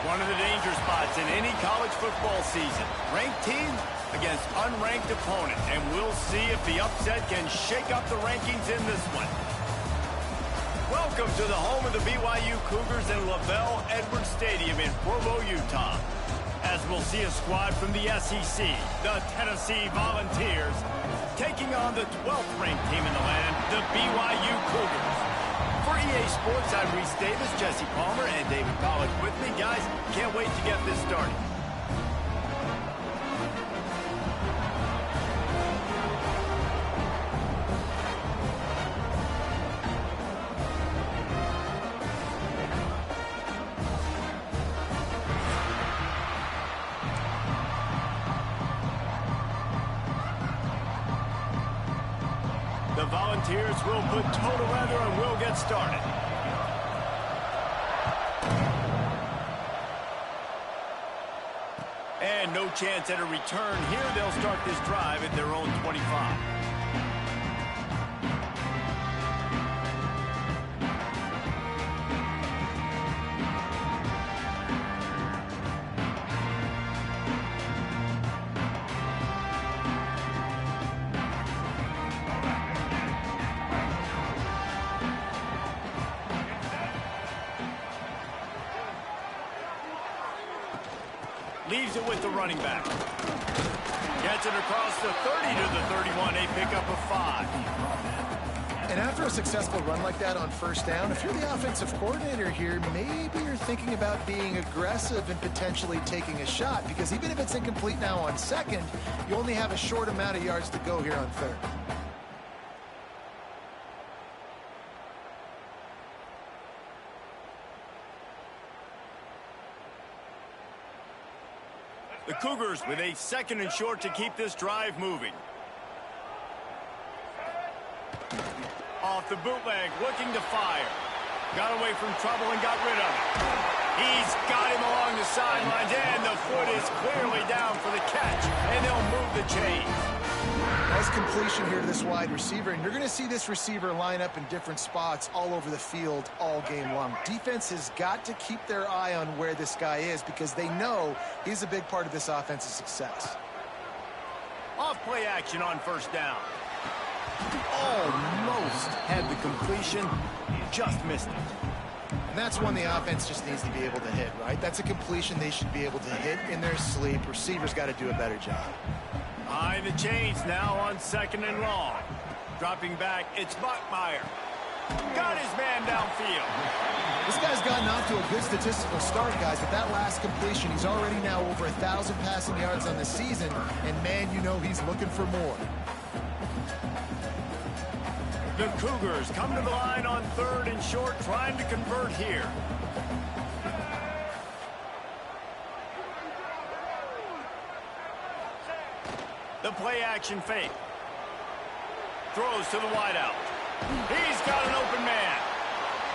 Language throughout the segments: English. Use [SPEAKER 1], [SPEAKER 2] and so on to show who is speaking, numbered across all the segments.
[SPEAKER 1] One of the danger spots in any college football season. Ranked team against unranked opponent. And we'll see if the upset can shake up the rankings in this one. Welcome to the home of the BYU Cougars in LaVell Edwards Stadium in Provo, Utah. As we'll see a squad from the SEC, the Tennessee Volunteers, taking on the 12th ranked team in the land, the BYU Cougars. For EA Sports, I'm Reese Davis, Jesse Palmer, and David Pollack with me. Guys, can't wait to get this started. The Volunteers will put total weather and we'll get started. And no chance at a return here. They'll start this drive at their own 25. Leaves it with the running back. Gets it across the 30 to the 31, a pickup of 5.
[SPEAKER 2] And after a successful run like that on first down, if you're the offensive coordinator here, maybe you're thinking about being aggressive and potentially taking a shot, because even if it's incomplete now on second, you only have a short amount of yards to go here on third.
[SPEAKER 1] The Cougars with a second and short to keep this drive moving. Off the bootleg, looking to fire. Got away from trouble and got rid of it. He's got him along the sidelines, and the foot is clearly down for the catch, and they'll move the chains.
[SPEAKER 2] Nice completion here to this wide receiver, and you're going to see this receiver line up in different spots all over the field all game long. Defense has got to keep their eye on where this guy is, because they know he's a big part of this offense's success.
[SPEAKER 1] Off play action on first down. Almost had the completion, just missed it.
[SPEAKER 2] And that's one the offense just needs to be able to hit, right? That's a completion they should be able to hit in their sleep. Receivers got to do a better job.
[SPEAKER 1] Behind the chains now on second and long. Dropping back, it's Buckmeyer. Got his man downfield.
[SPEAKER 2] This guy's gotten off to a good statistical start, guys. With that last completion, he's already now over 1,000 passing yards on the season. And, man, you know he's looking for more.
[SPEAKER 1] The Cougars come to the line on third and short, trying to convert here. The play action fake. Throws to the wideout. He's got an open man.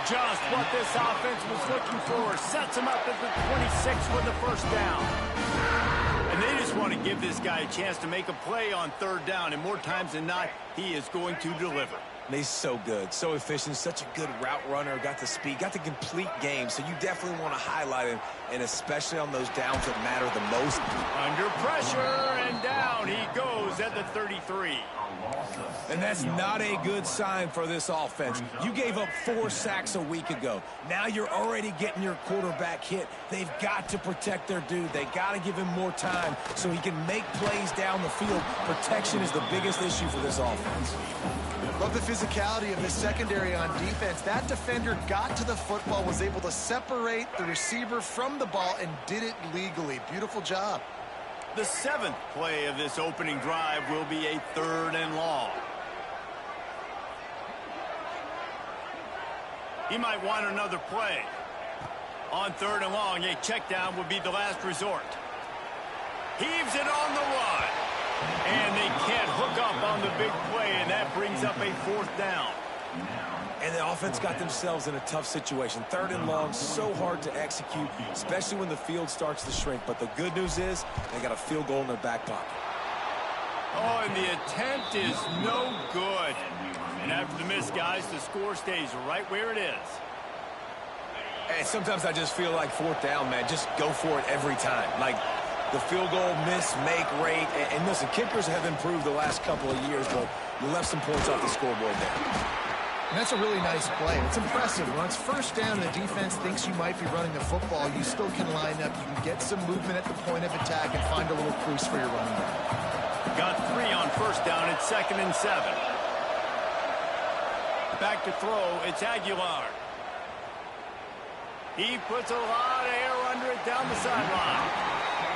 [SPEAKER 1] Just what this offense was looking for. Sets him up at the 26 for the first down. And they just want to give this guy a chance to make a play on third down. And more times than not, he is going to deliver.
[SPEAKER 3] He's so good, so efficient, such a good route runner, got the speed, got the complete game, so you definitely want to highlight him, and especially on those downs that matter the most.
[SPEAKER 1] Under pressure, and down he goes at the 33.
[SPEAKER 3] And that's not a good sign for this offense. You gave up 4 sacks a week ago. Now you're already getting your quarterback hit. They've got to protect their dude. They got to give him more time so he can make plays down the field. Protection is the biggest issue for this offense.
[SPEAKER 2] Love the physicality of the secondary on defense. That defender got to the football, was able to separate the receiver from the ball, and did it legally. Beautiful job.
[SPEAKER 1] The 7th play of this opening drive will be a third and long. He might want another play. On third and long, a check down would be the last resort. Heaves it on the run. And they can't hook up on the big play, and that brings up a 4th down.
[SPEAKER 3] And the offense got themselves in a tough situation. Third and long, so hard to execute, especially when the field starts to shrink. But the good news is they got a field goal in their back pocket.
[SPEAKER 1] Oh, and the attempt is no good. And after the miss, guys, the score stays right where it is.
[SPEAKER 3] And sometimes I just feel like fourth down, man, just go for it every time. Like the field goal miss-make rate. And listen, kickers have improved the last couple of years, but you left some points off the scoreboard there.
[SPEAKER 2] And that's a really nice play. It's impressive. When it's first down and the defense thinks you might be running the football, you still can line up. You can get some movement at the point of attack and find a little crease for your running back.
[SPEAKER 1] Got 3 on first down. It's 2nd and 7. Back to throw. It's Aguilar. He puts a lot of air under it down the sideline.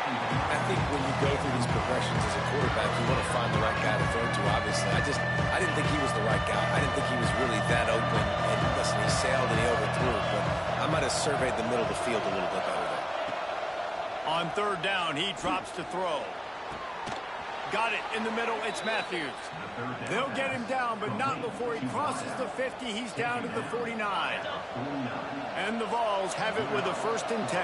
[SPEAKER 3] I think when you go through these progressions as a quarterback, you want to find the right guy to throw to, obviously. I didn't think he was the right guy. I didn't think he was really that open. And listen, he sailed and he overthrew it, but I might have surveyed the middle of the field a little bit better there.
[SPEAKER 1] On 3rd down, he drops to throw. Got it in the middle. It's Matthews. They'll get him down, but not before he crosses the 50. He's down to the 49. And the Vols have it with a 1st and 10.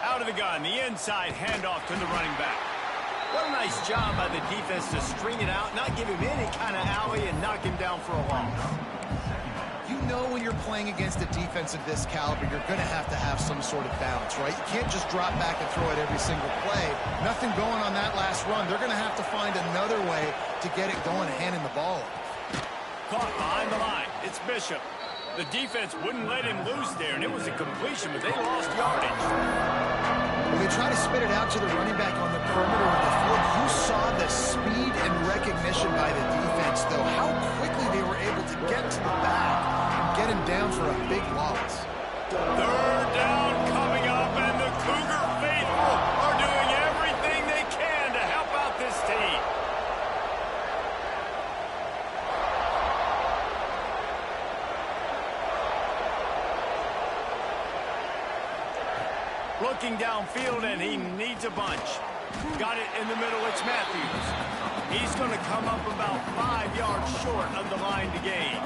[SPEAKER 1] Out of the gun, the inside handoff to the running back. What a nice job by the defense to string it out, not give him any kind of alley, and knock him down for a loss.
[SPEAKER 2] You know when you're playing against a defense of this caliber, you're going to have some sort of balance, right? You can't just drop back and throw it every single play. Nothing going on that last run. They're going to have to find another way to get it going and handing the ball off.
[SPEAKER 1] Caught behind the line. It's Bishop. The defense wouldn't let him loose there, and it was a completion, but they lost yardage.
[SPEAKER 2] When they try to spit it out to the running back on the perimeter of the field, you saw the speed and recognition by the defense, though, how quickly they were able to get to the back and get him down for a big loss.
[SPEAKER 1] 3rd down coming up, and the Cougar faithful are doing everything they can to help out this team. Looking downfield, and he needs a bunch. Got it in the middle. It's Matthews. He's going to come up about 5 yards short of the line to gain.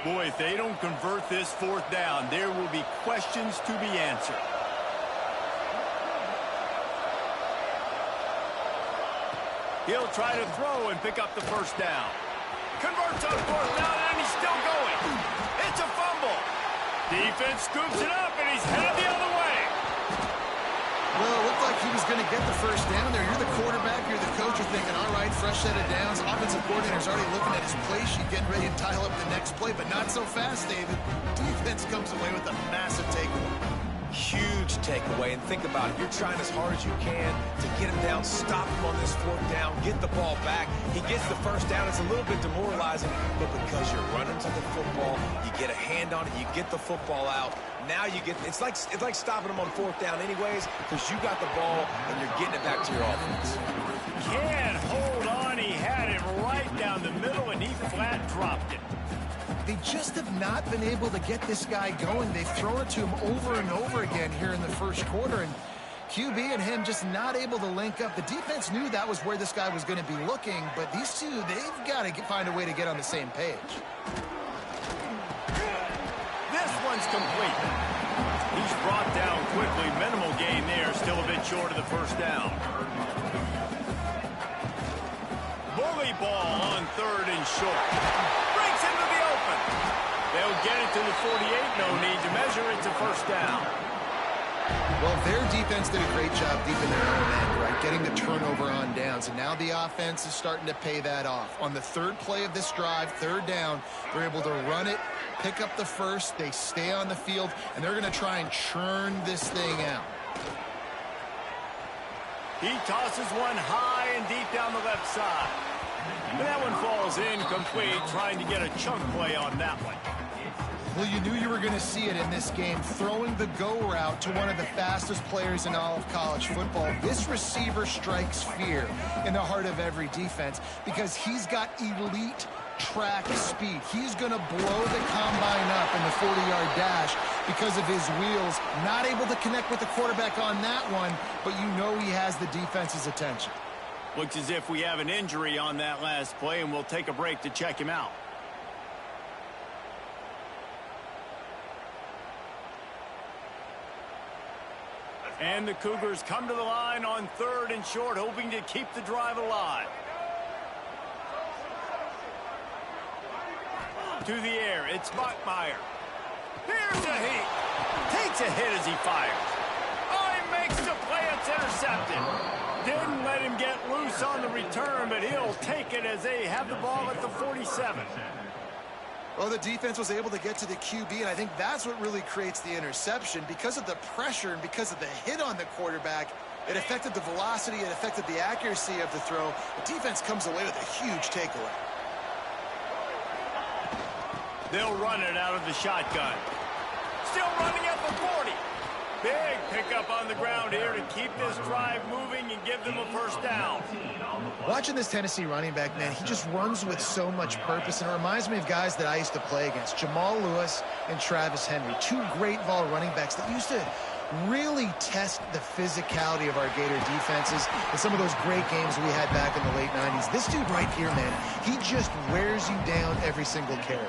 [SPEAKER 1] Boy, if they don't convert this 4th down, there will be questions to be answered. He'll try to throw and pick up the 1st down. Converts on 4th down, and he's still going. It's a fumble. Defense scoops it up, and he's headed the other way.
[SPEAKER 2] Well, it looked like he was going to get the 1st down there. You're the quarterback, you're the coach, you're thinking, all right, fresh set of downs. Offensive coordinator's already looking at his play sheet, getting ready to dial up the next play, but not so fast, David. Defense comes away with a massive takeaway.
[SPEAKER 3] Huge takeaway, and think about it. You're trying as hard as you can to get him down, stop him on this 4th down, get the ball back. He gets the 1st down. It's a little bit demoralizing, but because you're running to the football, you get a hand on it, you get the football out. Now you get, it's like stopping him on 4th down anyways, because you got the ball and you're getting it back to your offense.
[SPEAKER 1] Can't hold on. He had it right down the middle, and he flat dropped it.
[SPEAKER 2] They just have not been able to get this guy going. They've thrown it to him over and over again here in the 1st quarter, and QB and him just not able to link up. The defense knew that was where this guy was going to be looking, but these two, they've got to find a way to get on the same page.
[SPEAKER 1] This one's complete. He's brought down quickly. Minimal gain there, still a bit short of the 1st down. Bully ball on 3rd and short. Breaks into the open. They'll get it to the 48. No need to measure. It's a 1st down.
[SPEAKER 2] Well, their defense did a great job deep in their own end, right? Getting the turnover on downs, and now the offense is starting to pay that off. On the 3rd play of this drive, 3rd down, they're able to run it, pick up the 1st, they stay on the field, and they're going to try and churn this thing out.
[SPEAKER 1] He tosses one high and deep down the left side. And that one falls incomplete, trying to get a chunk play on that one.
[SPEAKER 2] Well, you knew you were going to see it in this game, throwing the go route to one of the fastest players in all of college football. This receiver strikes fear in the heart of every defense because he's got elite track speed. He's going to blow the combine up in the 40-yard dash because of his wheels. Not able to connect with the quarterback on that one, but you know he has the defense's attention.
[SPEAKER 1] Looks as if we have an injury on that last play, and we'll take a break to check him out. And the Cougars come to the line on 3rd and short, hoping to keep the drive alive. To the air, it's Bachmeier. Here's a heat. Takes a hit as he fires. Oh, he makes the play. It's intercepted. Didn't let him get loose on the return, but he'll take it as they have the ball at the 47.
[SPEAKER 2] Well, the defense was able to get to the QB, and I think that's what really creates the interception. Because of the pressure and because of the hit on the quarterback, it affected the velocity, it affected the accuracy of the throw. The defense comes away with a huge takeaway.
[SPEAKER 1] They'll run it out of the shotgun. Still running at the 40. Big pickup on the ground here to keep this drive moving and give them a first down.
[SPEAKER 2] Watching this Tennessee running back, man, he just runs with so much purpose, and it reminds me of guys that I used to play against, Jamal Lewis and Travis Henry, two great ball running backs that used to really test the physicality of our Gator defenses in some of those great games we had back in the late 90s. This dude right here, man, he just wears you down every single carry.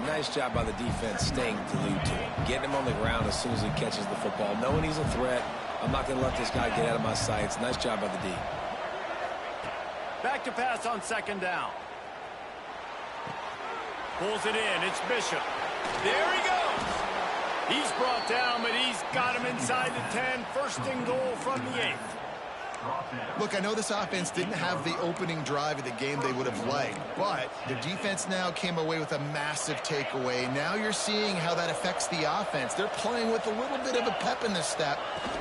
[SPEAKER 3] Nice job by the defense staying glued to him, getting him on the ground as soon as he catches the football, knowing he's a threat. I'm not going to let this guy get out of my sights. Nice job by the D.
[SPEAKER 1] Back to pass on 2nd down. Pulls it in. It's Bishop. There he goes. He's brought down, but he's got him inside the 10. 1st and goal from the 8th.
[SPEAKER 2] Look, I know this offense didn't have the opening drive of the game they would have liked, but the defense now came away with a massive takeaway. Now you're seeing how that affects the offense. They're playing with a little bit of a pep in the step.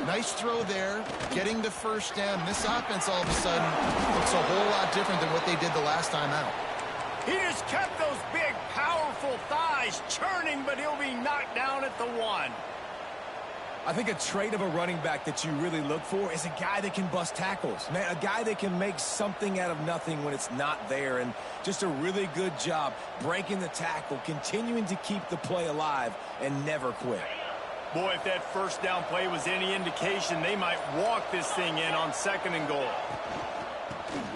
[SPEAKER 2] Nice throw there, getting the 1st down. This offense all of a sudden looks a whole lot different than what they did the last time out.
[SPEAKER 1] He just kept those big, powerful thighs churning, but he'll be knocked down at the 1.
[SPEAKER 3] I think a trait of a running back that you really look for is a guy that can bust tackles. Man, a guy that can make something out of nothing when it's not there. And just a really good job breaking the tackle, continuing to keep the play alive, and never quit.
[SPEAKER 1] Boy, if that 1st down play was any indication, they might walk this thing in on 2nd and goal.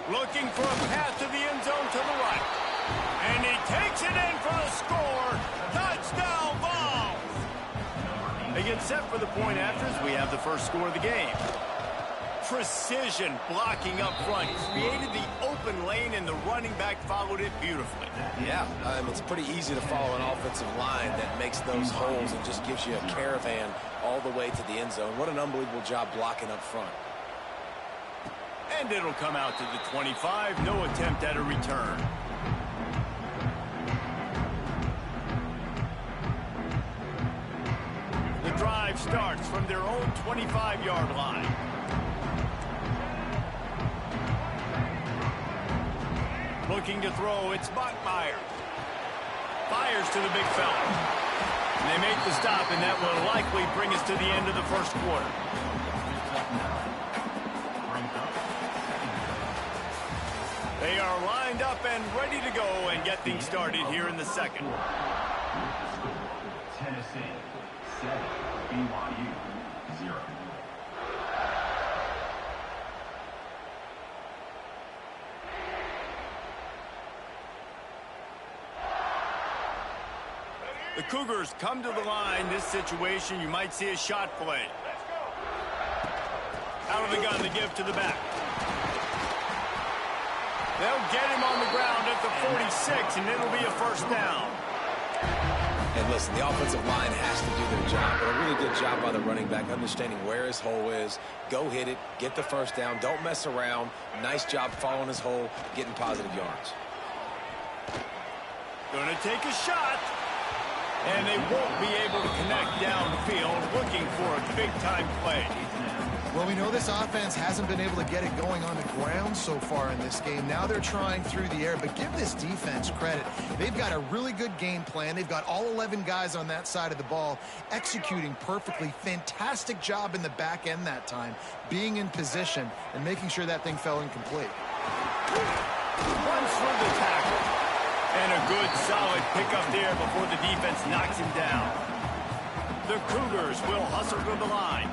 [SPEAKER 1] Looking for a path to the end zone to the right. And he takes it in for the score. Touchdown, Vols! They get set for the point after as we have the first score of the game. Precision blocking up front. Created the open lane, and the running back followed it beautifully.
[SPEAKER 3] Yeah, it's pretty easy to follow an offensive line that makes those holes and just gives you a caravan all the way to the end zone. What an unbelievable job blocking up front.
[SPEAKER 1] And it'll come out to the 25. No attempt at a return. The drive starts from their own 25-yard line. Looking to throw, it's Bachmeier. Fires to the big fella. And they make the stop, and that will likely bring us to the end of the 1st quarter. They are lined up and ready to go and get things started here in the 2nd.
[SPEAKER 4] Tennessee 7, BYU 0.
[SPEAKER 1] The Cougars come to the line. This situation, you might see a shot play. Out of the gun, they give to the back. They'll get him on the ground at the 46, and it'll be a 1st down.
[SPEAKER 3] And listen, the offensive line has to do their job, but a really good job by the running back, understanding where his hole is. Go hit it, get the 1st down, don't mess around. Nice job following his hole, getting positive yards.
[SPEAKER 1] Gonna take a shot. And they won't be able to connect downfield, looking for a big-time play.
[SPEAKER 2] Well, we know this offense hasn't been able to get it going on the ground so far in this game. Now they're trying through the air, but give this defense credit. They've got a really good game plan. They've got all 11 guys on that side of the ball executing perfectly. Fantastic job in the back end that time, being in position and making sure that thing fell incomplete.
[SPEAKER 1] Runs through the tackle. And a good, solid pickup there before the defense knocks him down. The Cougars will hustle to the line.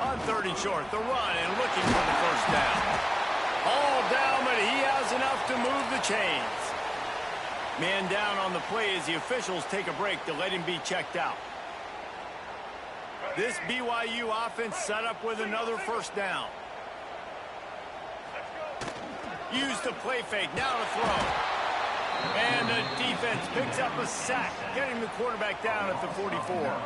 [SPEAKER 1] On 3rd and short, the run and looking for the 1st down. All down, but he has enough to move the chains. Man down on the play as the officials take a break to let him be checked out. This BYU offense set up with another first down. Use the play fake, now to throw. And the defense picks up a sack, getting the quarterback down at the 44.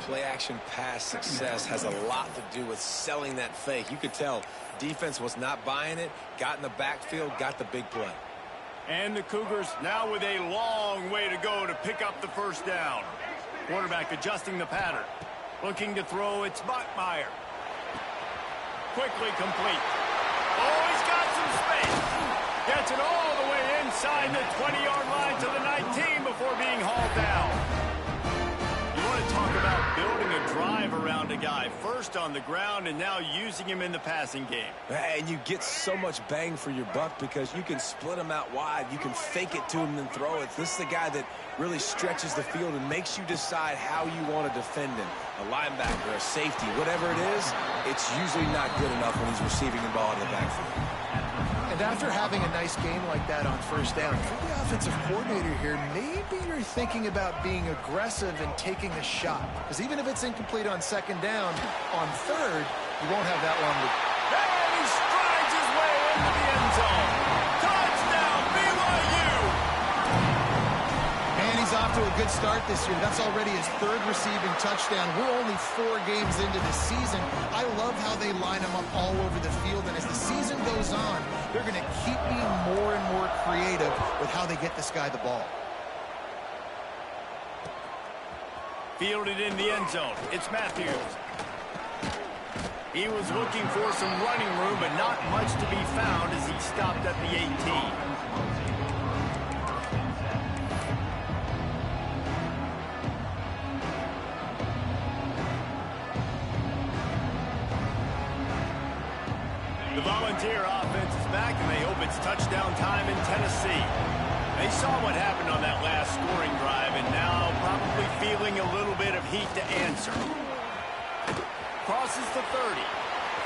[SPEAKER 3] Play action pass success has a lot to do with selling that fake. You could tell defense was not buying it, got in the backfield, got the big play.
[SPEAKER 1] And the Cougars now with a long way to go to pick up the first down. Quarterback adjusting the pattern. Looking to throw, it's Bachmeier. Quickly complete. Oh, he's got some space. Gets it all the way inside the 20-yard line to the 19 before being hauled down. You want to talk about building a drive around a guy. First on the ground and now using him in the passing game.
[SPEAKER 3] And you get so much bang for your buck because you can split him out wide. You can fake it to him and throw it. This is the guy that really stretches the field and makes you decide how you want to defend him. A linebacker, a safety, whatever it is, it's usually not good enough when he's receiving the ball in the backfield.
[SPEAKER 2] And after having a nice game like that on first down, for the offensive coordinator here, maybe you're thinking about being aggressive and taking a shot. Because even if it's incomplete on second down, on third, you won't have that long to go.
[SPEAKER 1] And he strides his way into the end zone. Touchdown, BYU!
[SPEAKER 2] And he's off to a good start this year. That's already his third receiving touchdown. We're only 4 games into the season. I love how they line him up all over the field. And as the season goes on, they're going to keep being more and more creative with how they get this guy the ball.
[SPEAKER 1] Fielded in the end zone. It's Matthews. He was looking for some running room, but not much to be found as he stopped at the 18. The Volunteer offense is back, and they hope it's touchdown time in Tennessee. They saw what happened on that last scoring drive, and now probably feeling a little bit of heat to answer. Crosses the 30.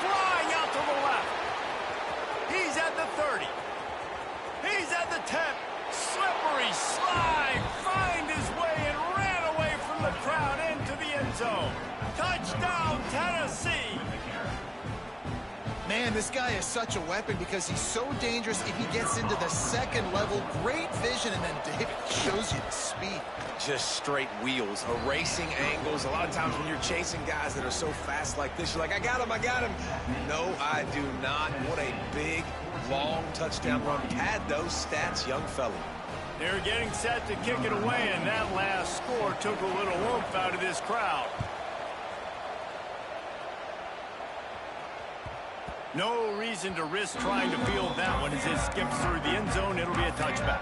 [SPEAKER 1] Flying out to the left. He's at the 30. He's at the 10. Slippery slide. Find his way and ran away from the crowd into the end zone. Touchdown, Tennessee.
[SPEAKER 2] Man, this guy is such a weapon because he's so dangerous if he gets into the second level. Great vision, and then it shows you the speed.
[SPEAKER 3] Just straight wheels, erasing angles. A lot of times when you're chasing guys that are so fast like this, you're like, I got him, I got him. No, I do not. What a big, long touchdown run. Pad those stats, young fella.
[SPEAKER 1] They're getting set to kick it away, and that last score took a little oomph out of this crowd. No reason to risk trying to field that one as it skips through the end zone. It'll be a touchback.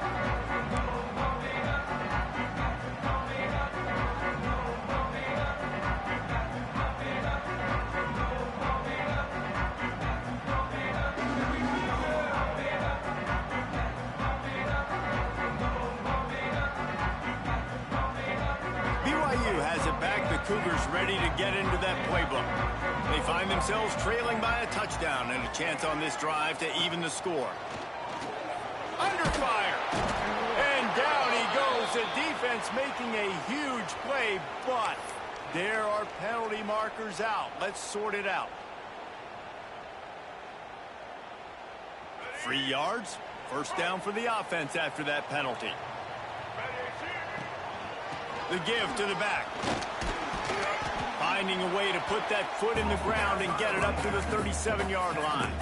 [SPEAKER 1] BYU has it back. The Cougars ready to get into that playbook. They find themselves trailing by a touchdown and a chance on this drive to even the score. Under fire. And down he goes. The defense making a huge play, but there are penalty markers out. Let's sort it out. 3 yards. First down for the offense after that penalty. The give to the back. Finding a way to put that foot in the ground and get it up to the 37-yard line.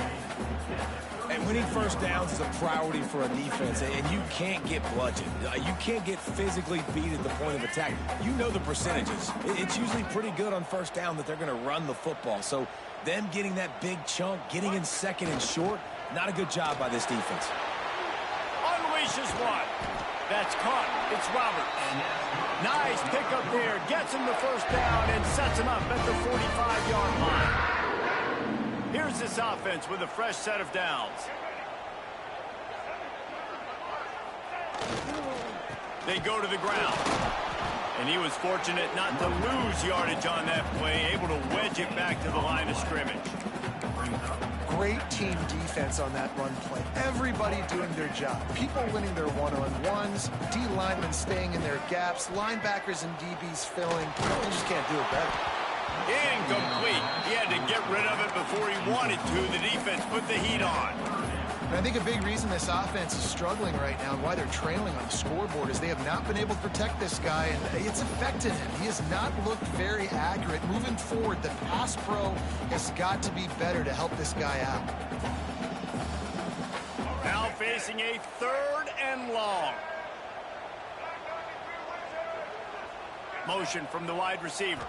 [SPEAKER 3] And winning first downs is a priority for a defense, and you can't get bludgeoned. You can't get physically beat at the point of attack. You know the percentages. It's usually pretty good on first down that they're going to run the football. So them getting that big chunk, getting in second and short, not a good job by this defense.
[SPEAKER 1] Unleashes one. That's caught. It's Roberts. Nice pickup there. Gets him the first down and sets him up at the 45-yard line. Here's this offense with a fresh set of downs. They go to the ground. And he was fortunate not to lose yardage on that play, able to wedge it back to the line of scrimmage.
[SPEAKER 2] Great team defense on that run play. Everybody doing their job. People winning their one-on-ones, D linemen staying in their gaps, linebackers and DBs filling. You just can't do it better.
[SPEAKER 1] Incomplete. He had to get rid of it before he wanted to. The defense put the heat on.
[SPEAKER 2] And I think a big reason this offense is struggling right now and why they're trailing on the scoreboard is they have not been able to protect this guy, and it's affected him. He has not looked very accurate. Moving forward, the pass pro has got to be better to help this guy out.
[SPEAKER 1] Now facing a 3rd and long. Motion from the wide receiver.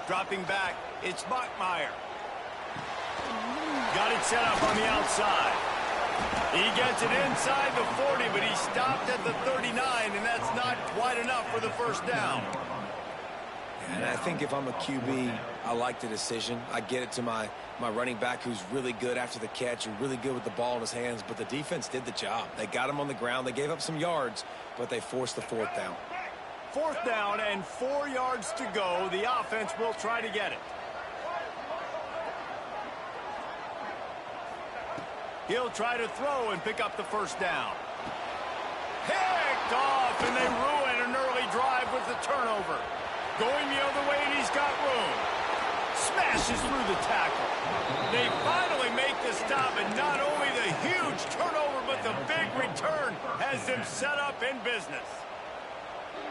[SPEAKER 1] Dropping back, it's Bachmeier. Got it set up on the outside. He gets it inside the 40, but he stopped at the 39, and that's not quite enough for the first down.
[SPEAKER 3] And I think if I'm a QB, I like the decision. I get it to my running back who's really good after the catch, who's really good with the ball in his hands, but the defense did the job. They got him on the ground. They gave up some yards, but they forced the 4th down.
[SPEAKER 1] 4th down and 4 yards to go. The offense will try to get it. He'll try to throw and pick up the first down. Picked off, and they ruin an early drive with the turnover. Going the other way, and he's got room. Smashes through the tackle. They finally make the stop, and not only the huge turnover, but the big return has them set up in business.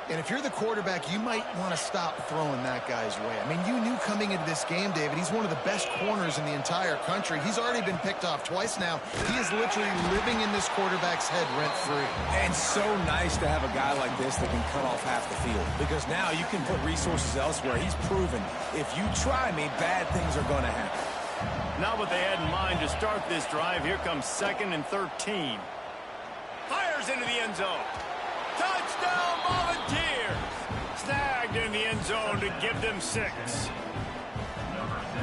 [SPEAKER 2] And if you're the quarterback, you might want to stop throwing that guy's way. I mean, you knew coming into this game, David, he's one of the best corners in the entire country. He's already been picked off twice now. He is literally living in this quarterback's head rent-free.
[SPEAKER 3] And so nice to have a guy like this that can cut off half the field, because now you can put resources elsewhere. He's proven if you try me, bad things are going to happen.
[SPEAKER 1] Not what they had in mind to start this drive. Here comes 2nd and 13. Fires into the end zone. Touchdown, Volunteers! Snagged in the end zone to give them 6.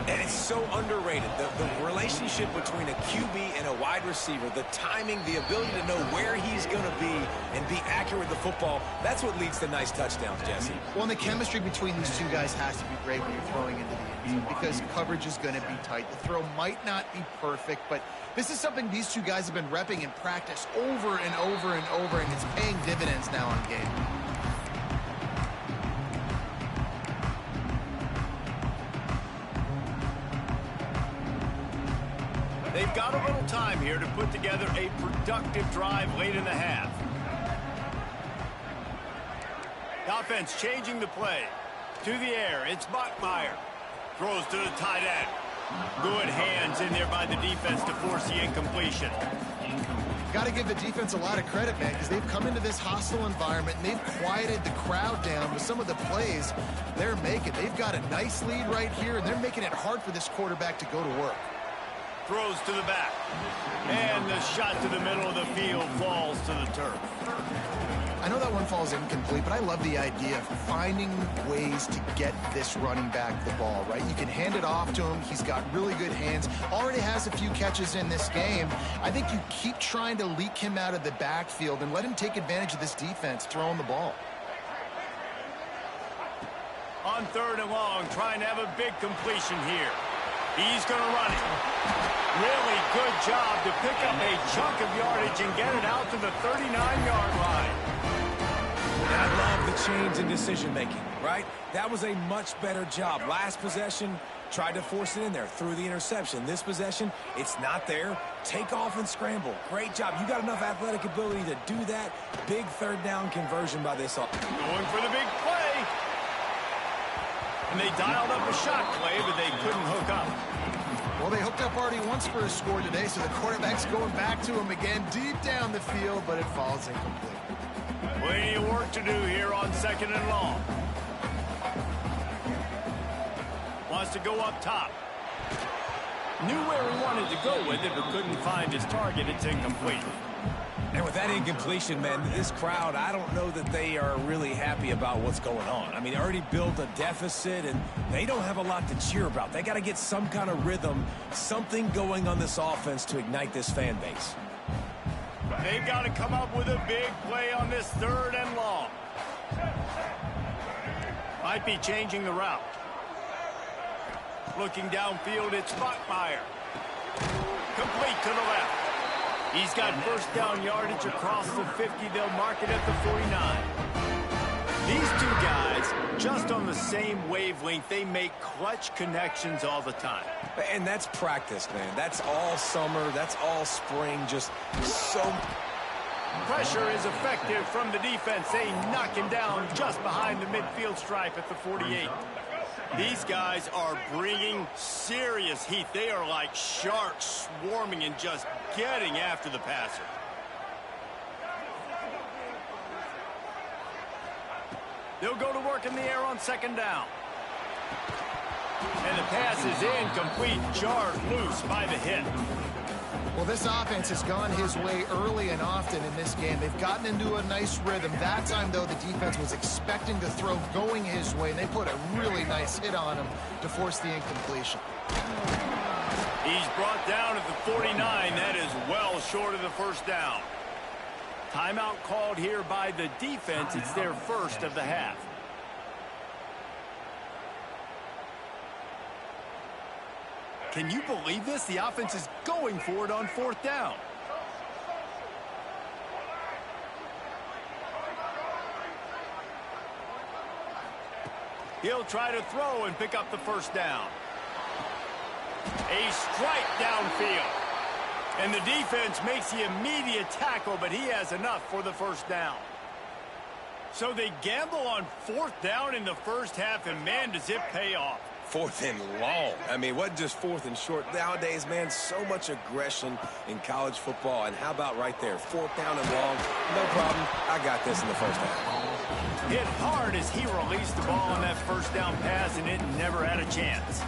[SPEAKER 3] And it's so underrated. The relationship between a QB and a wide receiver, the timing, the ability to know where he's going to be and be accurate with the football, that's what leads to nice touchdowns, Jesse.
[SPEAKER 2] Well, and the chemistry between these two guys has to be great when you're throwing into the end zone because coverage is going to be tight. The throw might not be perfect, but this is something these two guys have been repping in practice over and over and over, and it's paying dividends now on game.
[SPEAKER 1] They've got a little time here to put together a productive drive late in the half. The offense changing the play. To the air, it's Bachmeier. Throws to the tight end. Good hands in there by the defense to force the incompletion.
[SPEAKER 2] Got to give the defense a lot of credit, man, because they've come into this hostile environment and they've quieted the crowd down with some of the plays they're making. They've got a nice lead right here, and they're making it hard for this quarterback to go to work.
[SPEAKER 1] Throws to the back. And the shot to the middle of the field falls to the turf.
[SPEAKER 2] I know that one falls incomplete, but I love the idea of finding ways to get this running back the ball, right? You can hand it off to him. He's got really good hands. Already has a few catches in this game. I think you keep trying to leak him out of the backfield and let him take advantage of this defense throwing the ball.
[SPEAKER 1] On 3rd and long, trying to have a big completion here. He's going to run it. Really good job to pick up a chunk of yardage and get it out to the 39-yard line.
[SPEAKER 3] And I love the change in decision-making, right? That was a much better job. Last possession, tried to force it in there, threw the interception. This possession, it's not there. Take off and scramble. Great job. You got enough athletic ability to do that. Big 3rd down conversion by this offense.
[SPEAKER 1] Going for the big play. And they dialed up a shot play, but they couldn't hook up.
[SPEAKER 2] Well, they hooked up already once for a score today, so the quarterback's going back to him again deep down the field, but it falls incomplete.
[SPEAKER 1] Plenty of work to do here on 2nd and long. Wants to go up top. Knew where he wanted to go with it, but couldn't find his target. It's incomplete.
[SPEAKER 3] And with that incompletion, man, this crowd, I don't know that they are really happy about what's going on. I mean, they already built a deficit, and they don't have a lot to cheer about. They got to get some kind of rhythm, something going on this offense to ignite this fan base.
[SPEAKER 1] They've got to come up with a big play on this 3rd and long. Might be changing the route. Looking downfield, it's Bachmeier. Complete to the left. He's got first down yardage across the 50. They'll mark it at the 49. These two guys, just on the same wavelength, they make clutch connections all the time.
[SPEAKER 3] And that's practice, man. That's all summer. That's all spring. Just so...
[SPEAKER 1] Pressure is effective from the defense. They knock him down just behind the midfield stripe at the 48. These guys are bringing serious heat. They are like sharks swarming and just getting after the passer. They'll go to work in the air on second down. And the pass is incomplete, jarred loose by the hit.
[SPEAKER 2] Well, this offense has gone his way early and often in this game. They've gotten into a nice rhythm. That time, though, the defense was expecting the throw going his way, and they put a really nice hit on him to force the incompletion.
[SPEAKER 1] He's brought down at the 49. That is well short of the first down. Timeout called here by the defense. It's their first of the half. Can you believe this? The offense is going for it on fourth down. He'll try to throw and pick up the first down. A strike downfield. And the defense makes the immediate tackle, but he has enough for the first down. So they gamble on fourth down in the first half, and man, does it pay off.
[SPEAKER 3] Fourth and long. I mean, what just fourth and short? Nowadays, man, so much aggression in college football. And how about right there? Fourth down and long. No problem. I got this in the first half.
[SPEAKER 1] Hit hard as he released the ball on that first down pass, and it never had a chance.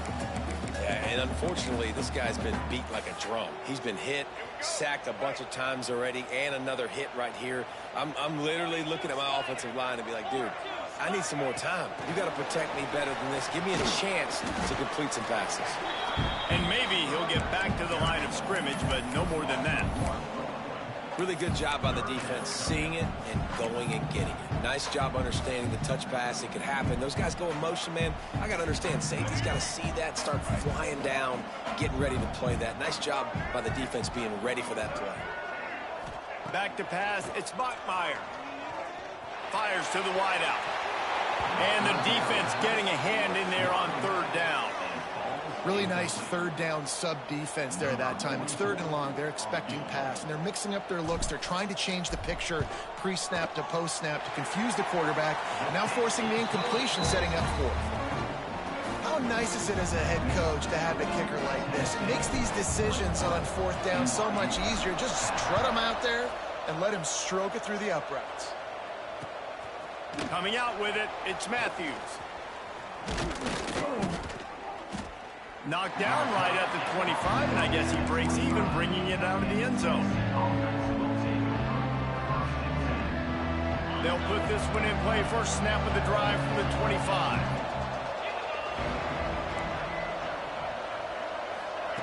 [SPEAKER 3] Yeah, and unfortunately, this guy's been beat like a drum. He's been hit, sacked a bunch of times already, and another hit right here. I'm literally looking at my offensive line and be like, dude, I need some more time. You got to protect me better than this. Give me a chance to complete some passes.
[SPEAKER 1] And maybe he'll get back to the line of scrimmage, but no more than that.
[SPEAKER 3] Really good job by the defense, seeing it and going and getting it. Nice job understanding the touch pass. It could happen. Those guys go in motion, man. I got to understand, safety's got to see that, start flying down, getting ready to play that. Nice job by the defense being ready for that play.
[SPEAKER 1] Back to pass. It's Bachmeier. Fires to the wideout. And the defense getting a hand in there on third down.
[SPEAKER 2] Really nice third down sub-defense there at that time. It's third and long. They're expecting pass, and they're mixing up their looks. They're trying to change the picture pre-snap to post-snap to confuse the quarterback, and now forcing the incompletion, setting up fourth. How nice is it as a head coach to have a kicker like this? It makes these decisions on fourth down so much easier. Just strut him out there and let him stroke it through the uprights.
[SPEAKER 1] Coming out with it, it's Matthews. Knocked down right at the 25, and I guess he breaks even, bringing it out of the end zone. They'll put this one in play. First snap of the drive from the 25.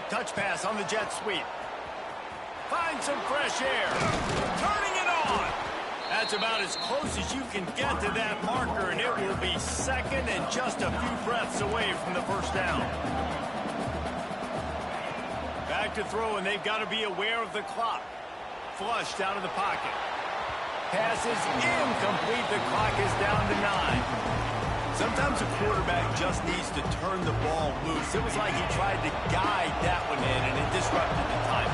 [SPEAKER 1] Touch pass on the jet sweep. Find some fresh air. Turning it on. That's about as close as you can get to that marker, and it will be second and just a few breaths away from the first down. Back to throw, and they've got to be aware of the clock. Flushed out of the pocket. Pass is incomplete. The clock is down to 9. Sometimes a quarterback just needs to turn the ball loose. It was like he tried to guide that one in, and it disrupted the timing.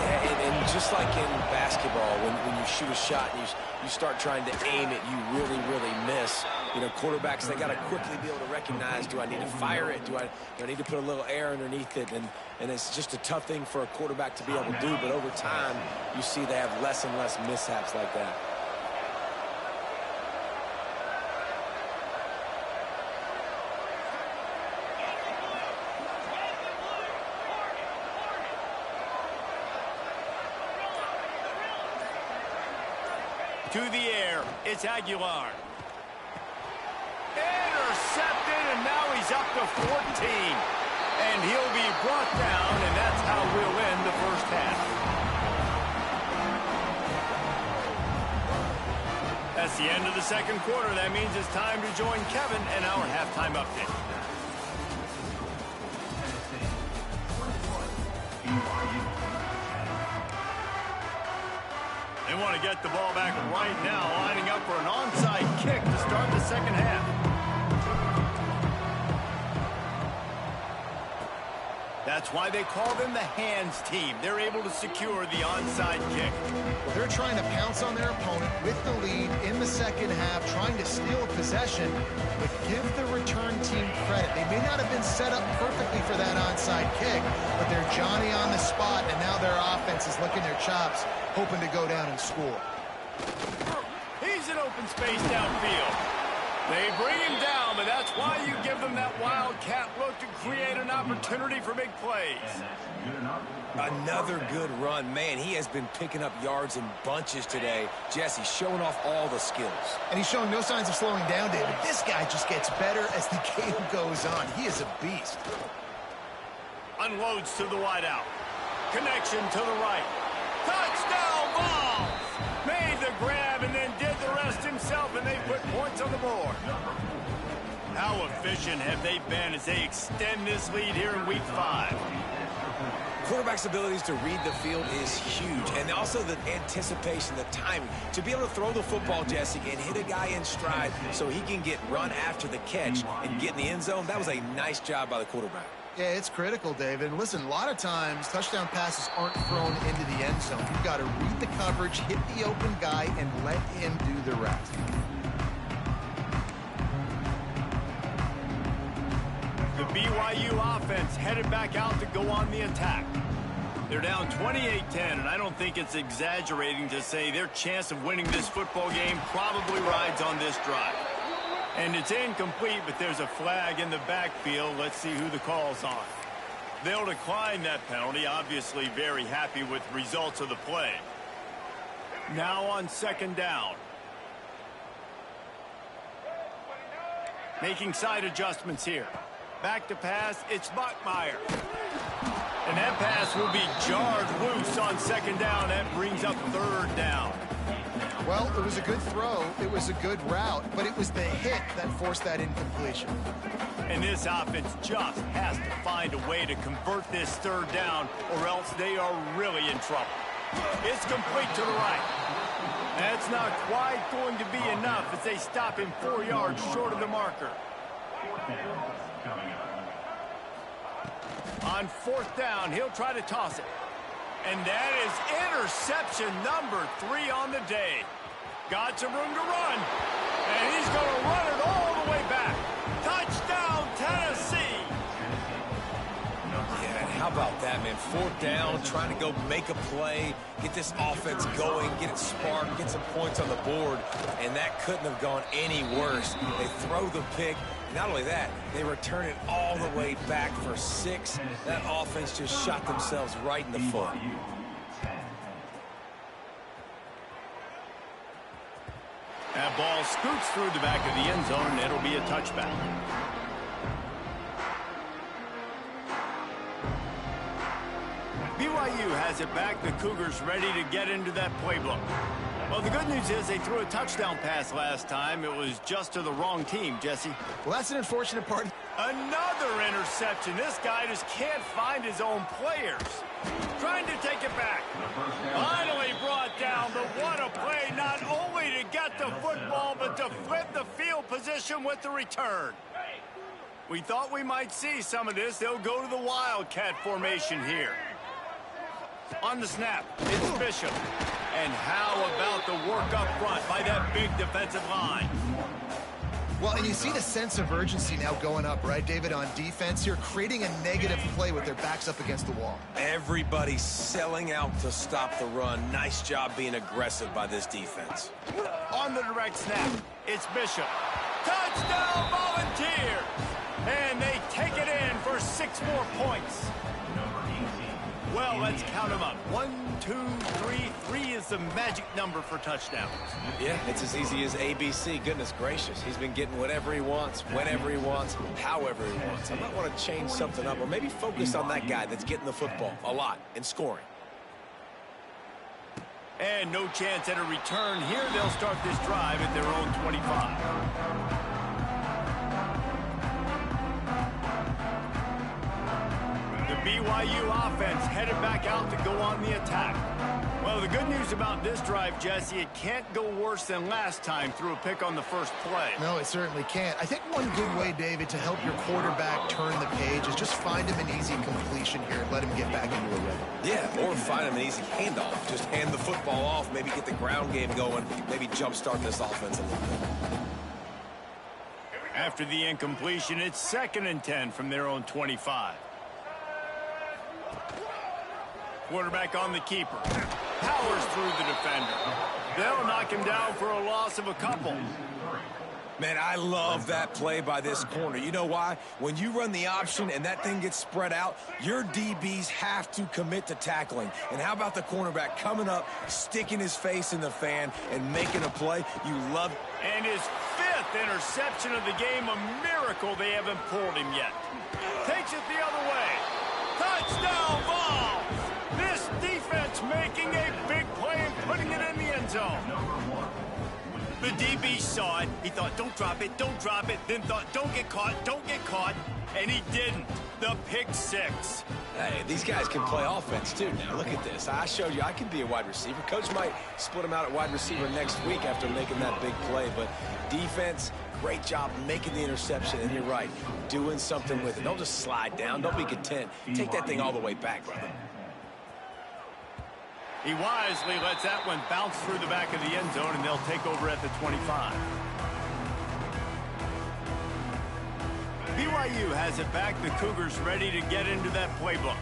[SPEAKER 3] Yeah, and just like in basketball, when you shoot a shot and you start trying to aim it, you really, really miss. You know, quarterbacks, they got to quickly be able to recognize, do I need to fire it? Do I need to put a little air underneath it? And it's just a tough thing for a quarterback to be able to do. But over time, you see they have less and less mishaps like that.
[SPEAKER 1] To the air, it's Aguilar. Intercepted, and now he's up to 14. And he'll be brought down, and that's how we'll end the first half. That's the end of the second quarter. That means it's time to join Kevin in our halftime update. They want to get the ball back right now, lining up for an onside kick to start the second half. That's why they call them the hands team. They're able to secure the onside kick.
[SPEAKER 2] Well, they're trying to pounce on their opponent with the lead in the second half, trying to steal a possession, but give the return team credit. They may not have been set up perfectly for that onside kick, but they're Johnny on the spot, and now their offense is licking their chops, hoping to go down and score.
[SPEAKER 1] He's in open space downfield. They bring him down, but that's why you give them that wildcat look to create an opportunity for big plays.
[SPEAKER 3] Another good run. Man, he has been picking up yards in bunches today. Jesse showing off all the skills.
[SPEAKER 2] And he's showing no signs of slowing down, David. This guy just gets better as the game goes on. He is a beast.
[SPEAKER 1] Unloads to the wideout. Connection to the right. Touchdown ball! Made the grab and then did the rest himself, and they put points on the board. How efficient have they been as they extend this lead here in Week 5?
[SPEAKER 3] Quarterback's abilities to read the field is huge, and also the anticipation, the timing. To be able to throw the football, Jesse, and hit a guy in stride so he can get run after the catch and get in the end zone, that was a nice job by the quarterback.
[SPEAKER 2] Yeah, it's critical, David. And listen, a lot of times touchdown passes aren't thrown into the end zone. You've got to read the coverage, hit the open guy, and let him do the rest.
[SPEAKER 1] The BYU offense headed back out to go on the attack. They're down 28-10, and I don't think it's exaggerating to say their chance of winning this football game probably rides on this drive. And it's incomplete, but there's a flag in the backfield. Let's see who the call's on. They'll decline that penalty, obviously very happy with the results of the play. Now on second down. Making side adjustments here. Back to pass, it's Bachmeier. And that pass will be jarred loose on second down. That brings up third down.
[SPEAKER 2] Well, it was a good throw, it was a good route, but it was the hit that forced that incompletion.
[SPEAKER 1] And this offense just has to find a way to convert this third down, or else they are really in trouble. It's complete to the right. That's not quite going to be enough as they stop him 4 yards short of the marker. On fourth down, he'll try to toss it. And that is interception number 3 on the day. Got some room to run. And he's going to run it all the way back. Touchdown, Tennessee.
[SPEAKER 3] Yeah, and how about that, man? Fourth down, trying to go make a play, get this offense going, get it sparked, get some points on the board. And that couldn't have gone any worse. They throw the pick. Not only that, they return it all the way back for 6. That offense just shot themselves right in the foot.
[SPEAKER 1] That ball scoots through the back of the end zone, and it'll be a touchback. BYU has it back. The Cougars ready to get into that playbook. Well, the good news is they threw a touchdown pass last time. It was just to the wrong team, Jesse.
[SPEAKER 2] Well, that's an unfortunate part.
[SPEAKER 1] Another interception. This guy just can't find his own players. Trying to take it back. Finally brought down, but what a play, not only to get the football, but to flip the field position with the return. We thought we might see some of this. They'll go to the Wildcat formation here. On the snap, it's Bishop. And how about the work up front by that big defensive line?
[SPEAKER 2] Well, and you see the sense of urgency now going up, right, David, on defense here, creating a negative play with their backs up against the wall.
[SPEAKER 3] Everybody's selling out to stop the run. Nice job being aggressive by this defense.
[SPEAKER 1] On the direct snap, it's Bishop. Touchdown, Volunteers! And they take it in for 6 more points. Well, let's count them up. 1, 2, 3. 3 is the magic number for touchdowns.
[SPEAKER 3] Yeah, it's as easy as ABC. Goodness gracious. He's been getting whatever he wants, whenever he wants, however he wants. I might want to change something up or maybe focus on that guy that's getting the football a lot and scoring.
[SPEAKER 1] And no chance at a return here. They'll start this drive at their own 25. BYU offense headed back out to go on the attack. Well, the the good news about this drive, Jesse, it can't go worse than last time through a pick on the first play.
[SPEAKER 2] No, it certainly can't. I think one good way, David, to help your quarterback turn the page is just find him an easy completion here and let him get back into a rhythm.
[SPEAKER 3] Yeah, or find him an easy handoff. Just hand the football off, maybe get the ground game going, maybe jumpstart this offense a little bit.
[SPEAKER 1] After the incompletion, it's 2nd and 10 from their own 25. Quarterback on the keeper. Powers through the defender. They'll knock him down for a loss of a couple.
[SPEAKER 3] Man, I love that play by this corner. You know why? When you run the option and that thing gets spread out, your DBs have to commit to tackling. And how about the cornerback coming up, sticking his face in the fan, and making a play? You love it.
[SPEAKER 1] And his 5th interception of the game, a miracle they haven't pulled him yet. Takes it the other way. Touchdown ball! This defense making a big play and putting it in the end zone. The DB saw it. He thought, don't drop it, then thought, don't get caught, and he didn't. The pick 6.
[SPEAKER 3] Hey, these guys can play offense, too. Now, look at this. I showed you I can be a wide receiver. Coach might split him out at wide receiver next week after making that big play, but defense, great job making the interception, and you're right, doing something with it. Don't just slide down. Don't be content. Take that thing all the way back, brother.
[SPEAKER 1] He wisely lets that one bounce through the back of the end zone, and they'll take over at the 25. BYU has it back. The Cougars ready to get into that playbook.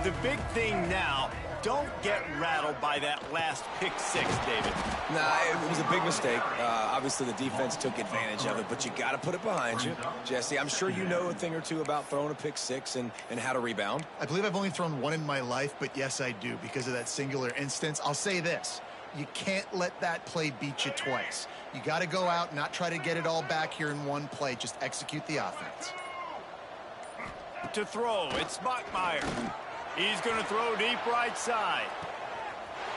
[SPEAKER 1] The big thing now, don't get rattled by that last pick 6, David.
[SPEAKER 3] Nah, it was a big mistake. Obviously, the defense took advantage of it, but you got to put it behind you. Jesse, I'm sure you know a thing or two about throwing a pick 6 and how to rebound.
[SPEAKER 2] I believe I've only thrown one in my life, but yes, I do because of that singular instance. I'll say this. You can't let that play beat you twice. You got to go out, not try to get it all back here in one play. Just execute the offense.
[SPEAKER 1] To throw, it's Bachmeyer. He's going to throw deep right side.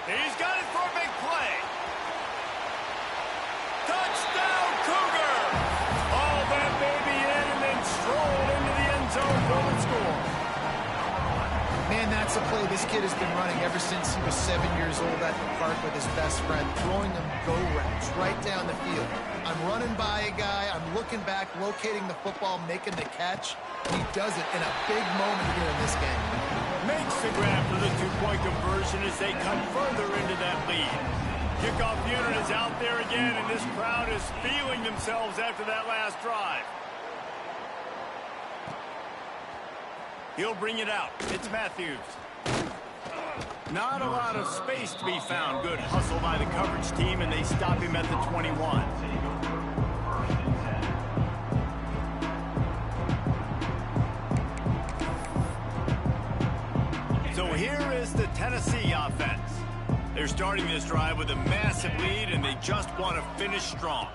[SPEAKER 1] He's got it for a big play. Touchdown, Cougar! All that baby in and then strolled into the end zone for the score.
[SPEAKER 2] Man, that's a play this kid has been running ever since he was 7 years old at the park with his best friend, throwing them go routes right down the field. I'm running by a guy, I'm looking back, locating the football, making the catch. He does it in a big moment here in this game.
[SPEAKER 1] Makes the grab for the 2-point conversion as they come further into that lead. Kickoff unit is out there again, and this crowd is feeling themselves after that last drive. He'll bring it out. It's Matthews. Not a lot of space to be found. Good hustle by the coverage team, and they stop him at the 21. So here is the Tennessee offense. They're starting this drive with a massive lead, and they just want to finish strong.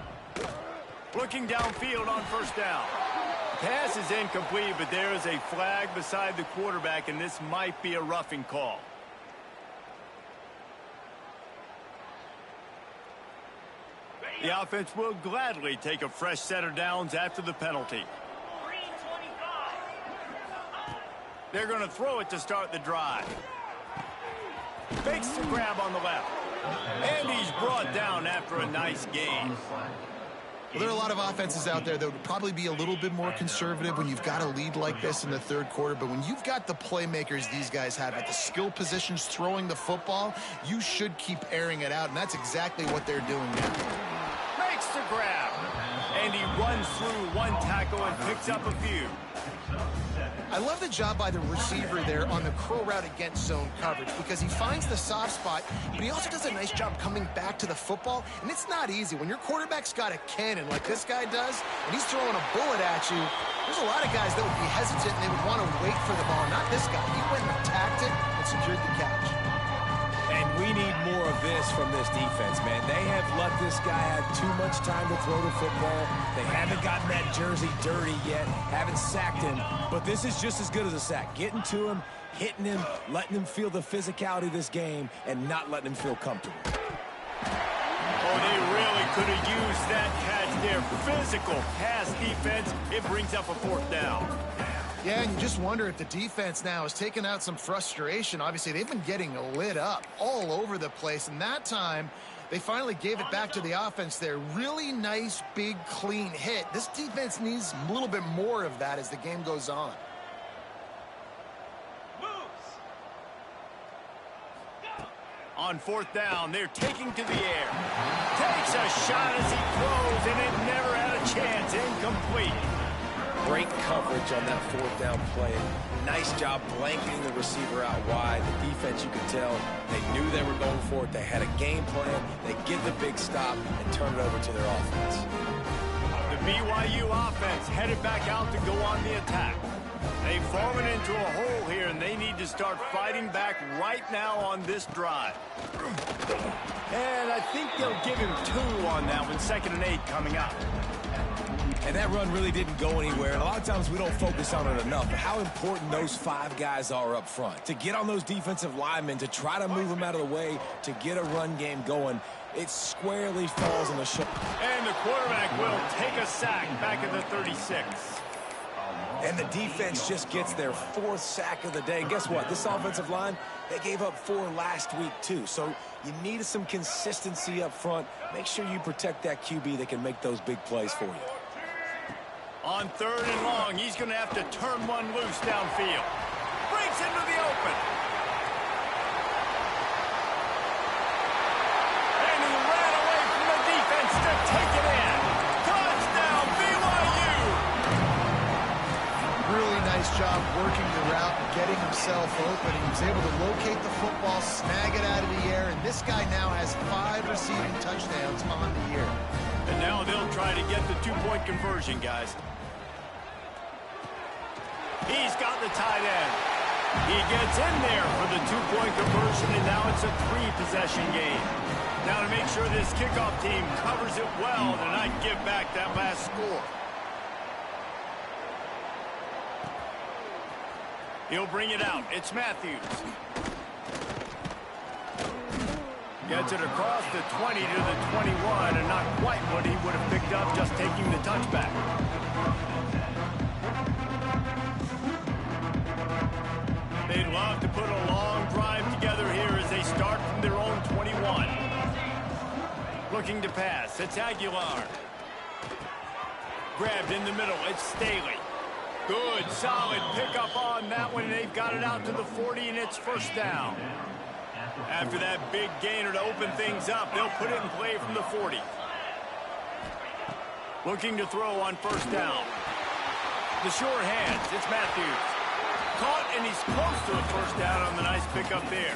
[SPEAKER 1] Looking downfield on first down. Pass is incomplete, but there is a flag beside the quarterback, and this might be a roughing call. The offense will gladly take a fresh set of downs after the penalty. They're going to throw it to start the drive. Fakes the grab on the left. And he's brought down after a nice gain.
[SPEAKER 2] Well, there are a lot of offenses out there that would probably be a little bit more conservative when you've got a lead like this in the third quarter. But when you've got the playmakers these guys have at the skill positions throwing the football, you should keep airing it out. And that's exactly what they're doing now.
[SPEAKER 1] Makes the grab. And he runs through one tackle and picks up a few.
[SPEAKER 2] I love the job by the receiver there on the curl route against zone coverage because he finds the soft spot, but he also does a nice job coming back to the football, and it's not easy. When your quarterback's got a cannon like this guy does, and he's throwing a bullet at you, there's a lot of guys that would be hesitant and they would want to wait for the ball. Not this guy. He went and attacked it and secured the catch.
[SPEAKER 3] And we need more of this from this defense, man. They have let this guy have too much time to throw the football. They haven't gotten that jersey dirty yet, haven't sacked him. But this is just as good as a sack. Getting to him, hitting him, letting him feel the physicality of this game, and not letting him feel comfortable.
[SPEAKER 1] Oh, they really could have used that catch there. Physical pass defense. It brings up a fourth down.
[SPEAKER 2] Yeah, and you just wonder if the defense now has taken out some frustration. Obviously, they've been getting lit up all over the place, and that time they finally gave it back to the offense there. Really nice, big, clean hit. This defense needs a little bit more of that as the game goes on.
[SPEAKER 1] On fourth down, they're taking to the air. Takes a shot as he throws, and it never had a chance. Incomplete.
[SPEAKER 3] Great coverage on that fourth down play. Nice job blanketing the receiver out wide. The defense, you could tell, they knew they were going for it. They had a game plan. They get the big stop and turn it over to their offense.
[SPEAKER 1] The BYU offense headed back out to go on the attack. They've fallen into a hole here, and they need to start fighting back right now on this drive. And I think they'll give him 2 on that one, 2nd and 8 coming up.
[SPEAKER 3] And that run really didn't go anywhere. And a lot of times we don't focus on it enough. But how important those 5 guys are up front. To get on those defensive linemen, to try to move them out of the way, to get a run game going, it squarely falls on the shoulder.
[SPEAKER 1] And the quarterback will take a sack back at the 36.
[SPEAKER 3] And the defense just gets their 4th sack of the day. And guess what? This offensive line, they gave up 4 last week too. So you need some consistency up front. Make sure you protect that QB that can make those big plays for you.
[SPEAKER 1] On 3rd and long, he's going to have to turn one loose downfield. Breaks into the open. And he ran away from the defense to take it in. Touchdown, BYU!
[SPEAKER 2] Really nice job working the route and getting himself open. He was able to locate the football, snag it out of the air, and this guy now has 5 receiving touchdowns on the year.
[SPEAKER 1] And now they'll try to get the 2-point conversion, guys. He's got the tight end. He gets in there for the 2-point conversion, and now it's a 3-possession game. Now to make sure this kickoff team covers it well to not give back that last score. He'll bring it out. It's Matthews. Gets it across the 20 to the 21, and not quite what he would have picked up just taking the touchback. They'd love to put a long drive together here as they start from their own 21. Looking to pass. It's Aguilar. Grabbed in the middle. It's Staley. Good, solid pickup on that one. They've got it out to the 40, and it's 1st down. After that big gainer to open things up, they'll put it in play from the 40. Looking to throw on 1st down. The short hands. It's Matthews. Caught, and he's close to a 1st down on the nice pickup there.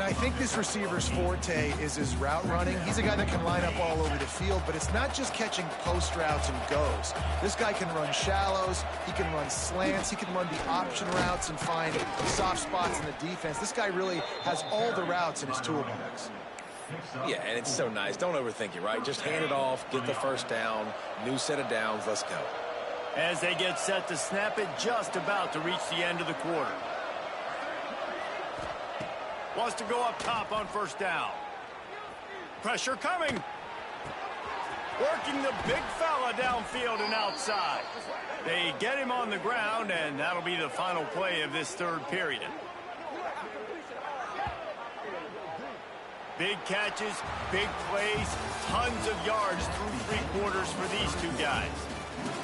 [SPEAKER 2] Now, I think this receiver's forte is his route running. He's a guy that can line up all over the field, but it's not just catching post routes and goes. This guy can run shallows, he can run slants, he can run the option routes and find soft spots in the defense. This guy really has all the routes in his toolbox.
[SPEAKER 3] Yeah, and it's so nice. Don't overthink it, right? Just hand it off, get the 1st down, new set of downs, let's go.
[SPEAKER 1] As they get set to snap it, just about to reach the end of the quarter. Wants to go up top on 1st down. Pressure coming. Working the big fella downfield and outside. They get him on the ground, and that'll be the final play of this 3rd period. Big catches, big plays, tons of yards through 3 quarters for these 2 guys.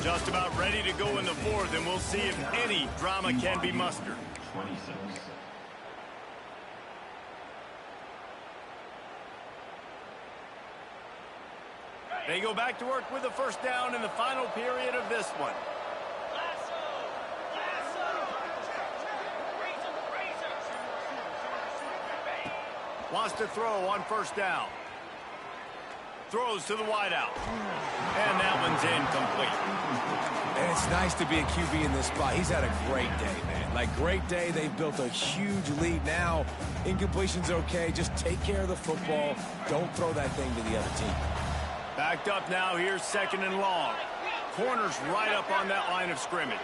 [SPEAKER 1] Just about ready to go in the 4th, and we'll see if any drama can be mustered.
[SPEAKER 4] 26.
[SPEAKER 1] They go back to work with the 1st down in the final period of this one. Wants to throw on 1st down. Throws to the wideout. And that one's incomplete.
[SPEAKER 3] And it's nice to be a QB in this spot. He's had a great day, man. Like, great day. They've built a huge lead now. Incompletion's okay. Just take care of the football. Don't throw that thing to the other team.
[SPEAKER 1] Backed up now. Here's 2nd and long. Corner's right up on that line of scrimmage.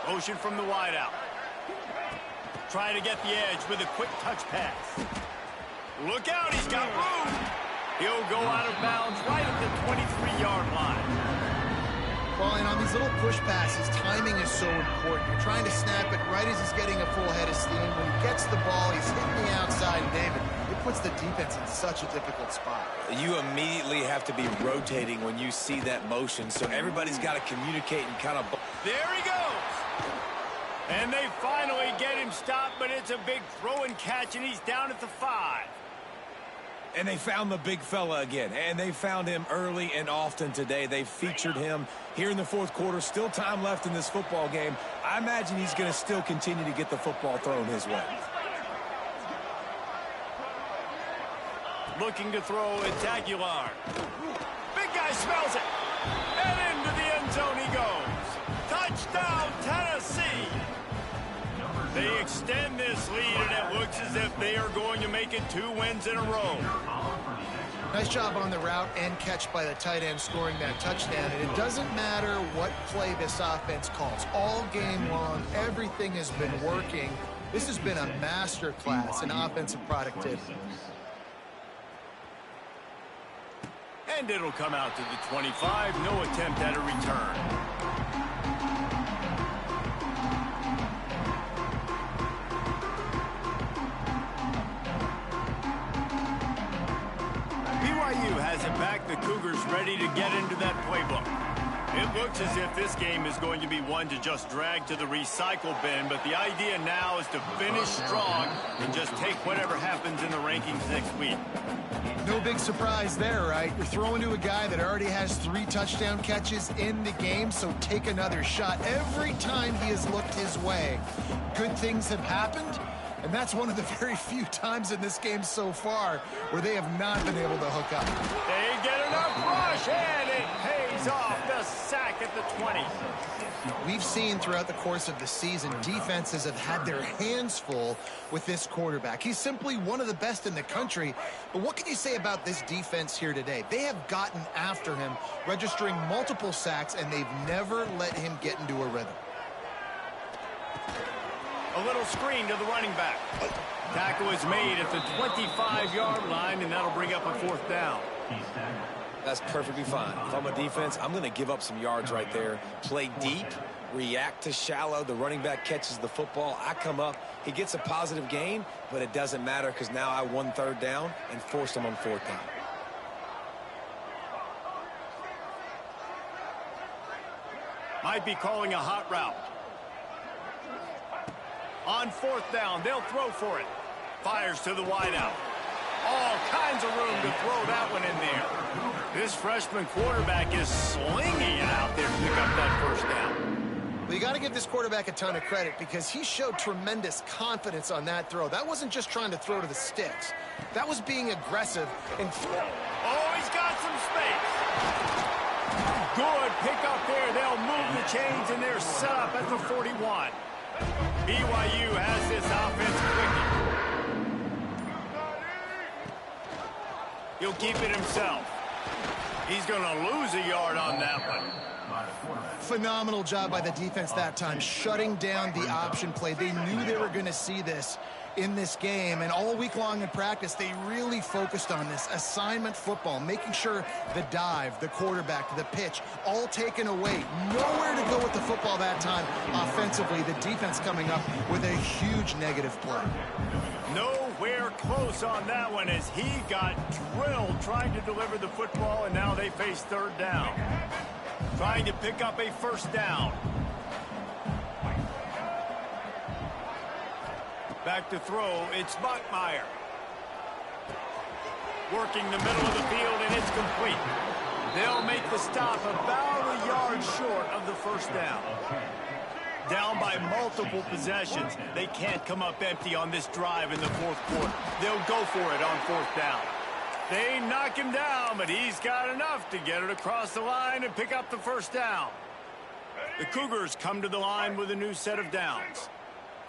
[SPEAKER 1] Motion from the wideout. trying to get the edge with a quick touch pass. Look out, he's got room. He'll go out of bounds right at the 23-yard line.
[SPEAKER 2] Well, and on these little push passes, timing is so important. You're trying to snap it right as he's getting a full head of steam. When he gets the ball, he's hitting the outside, and David, it puts the defense in such a difficult spot.
[SPEAKER 3] You immediately have to be rotating when you see that motion, so everybody's got to communicate and kind of...
[SPEAKER 1] There he goes. And they finally get him stopped, but it's a big throw and catch, and he's down at the 5.
[SPEAKER 3] And they found the big fella again, and they found him early and often today. They featured him here in the fourth quarter. Still time left in this football game. I imagine he's going to still continue to get the football thrown his way.
[SPEAKER 1] Looking to throw, it's Aguilar. Big guy smells it. And into the end zone he goes. Touchdown, Tennessee. They extend this lead, and it looks as if they are going to make it 2 wins in a row.
[SPEAKER 2] Nice job on the route and catch by the tight end scoring that touchdown. And it doesn't matter what play this offense calls. All game long, everything has been working. This has been a master class in offensive productivity.
[SPEAKER 1] And it'll come out to the 25. No attempt at a return. BYU has it back. The Cougars ready to get into that playbook. It looks as if this game is going to be one to just drag to the recycle bin, but the idea now is to finish strong and just take whatever happens in the rankings next week.
[SPEAKER 2] No big surprise there, right? You're throwing to a guy that already has 3 touchdown catches in the game, so take another shot. Every time he has looked his way, good things have happened. And that's one of the very few times in this game so far where they have not been able to hook up.
[SPEAKER 1] They get enough rush, and it pays off. The sack at the 20.
[SPEAKER 2] We've seen throughout the course of the season, defenses have had their hands full with this quarterback. He's simply one of the best in the country. But what can you say about this defense here today? They have gotten after him, registering multiple sacks, and they've never let him get into a rhythm.
[SPEAKER 1] A little screen to the running back. Tackle is made at the 25-yard line, and that'll bring up a 4th down.
[SPEAKER 3] That's perfectly fine. If I'm a defense, I'm going to give up some yards right there. Play deep, react to shallow. The running back catches the football. I come up. He gets a positive gain, but it doesn't matter because now I won 3rd down and forced him on 4th down.
[SPEAKER 1] Might be calling a hot route. On 4th down, they'll throw for it. Fires to the wideout. All kinds of room to throw that one in there. This freshman quarterback is slinging it out there to pick up that 1st down.
[SPEAKER 2] Well, you got to give this quarterback a ton of credit because he showed tremendous confidence on that throw. That wasn't just trying to throw to the sticks. That was being aggressive and
[SPEAKER 1] oh, he's got some space. Good pick up there. They'll move the chains, and they're set up at the 41. BYU has this offense clicking. He'll keep it himself. He's going to lose a yard on that one.
[SPEAKER 2] Phenomenal job by the defense that time, shutting down the option play. They knew they were going to see this in this game, and all week long in practice, they really focused on this assignment football, making sure the dive, the quarterback, the pitch, all taken away. Nowhere to go with the football that time offensively. The defense coming up with a huge negative play.
[SPEAKER 1] Nowhere close on that one as he got drilled trying to deliver the football, and now they face 3rd down. Trying to pick up a 1st down. Back to throw, it's Bachmeier. Working the middle of the field, and it's complete. They'll make the stop about a yard short of the 1st down. Down by multiple possessions. They can't come up empty on this drive in the 4th quarter. They'll go for it on 4th down. They knock him down, but he's got enough to get it across the line and pick up the 1st down. The Cougars come to the line with a new set of downs.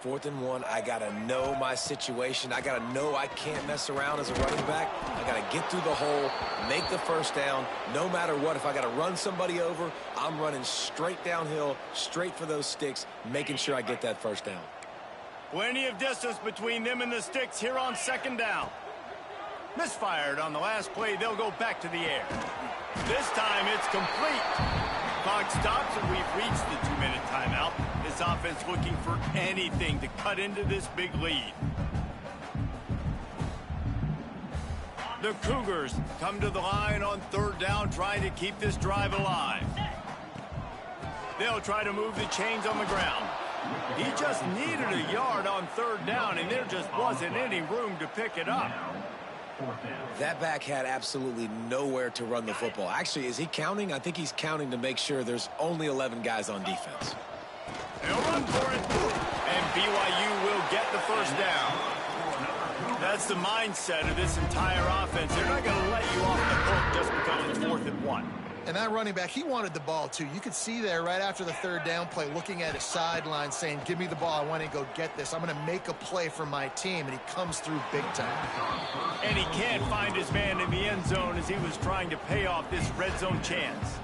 [SPEAKER 3] 4th and 1, I got to know my situation. I got to know I can't mess around as a running back. I got to get through the hole, make the 1st down, no matter what. If I got to run somebody over, I'm running straight downhill, straight for those sticks, making sure I get that 1st down.
[SPEAKER 1] Plenty of distance between them and the sticks here on second down. Misfired on the last play. They'll go back to the air. This time it's complete. Clock stops and we've reached the 2-minute timeout. This offense looking for anything to cut into this big lead. The Cougars come to the line on third down, trying to keep this drive alive. They'll try to move the chains on the ground. He just needed a yard on third down, and there just wasn't any room to pick it up.
[SPEAKER 3] That back had absolutely nowhere to run the football. Actually, is he counting? I think he's counting to make sure there's only 11 guys on defense.
[SPEAKER 1] They'll run for it, and BYU will get the first down. That's the mindset of this entire offense. They're not going to let you off the hook just because it's 4th and 1.
[SPEAKER 2] And that running back, he wanted the ball, too. You could see there right after the third down play, looking at his sideline, saying, give me the ball. I want to go get this. I'm going to make a play for my team. And he comes through big time.
[SPEAKER 1] And he can't find his man in the end zone as he was trying to pay off this red zone chance.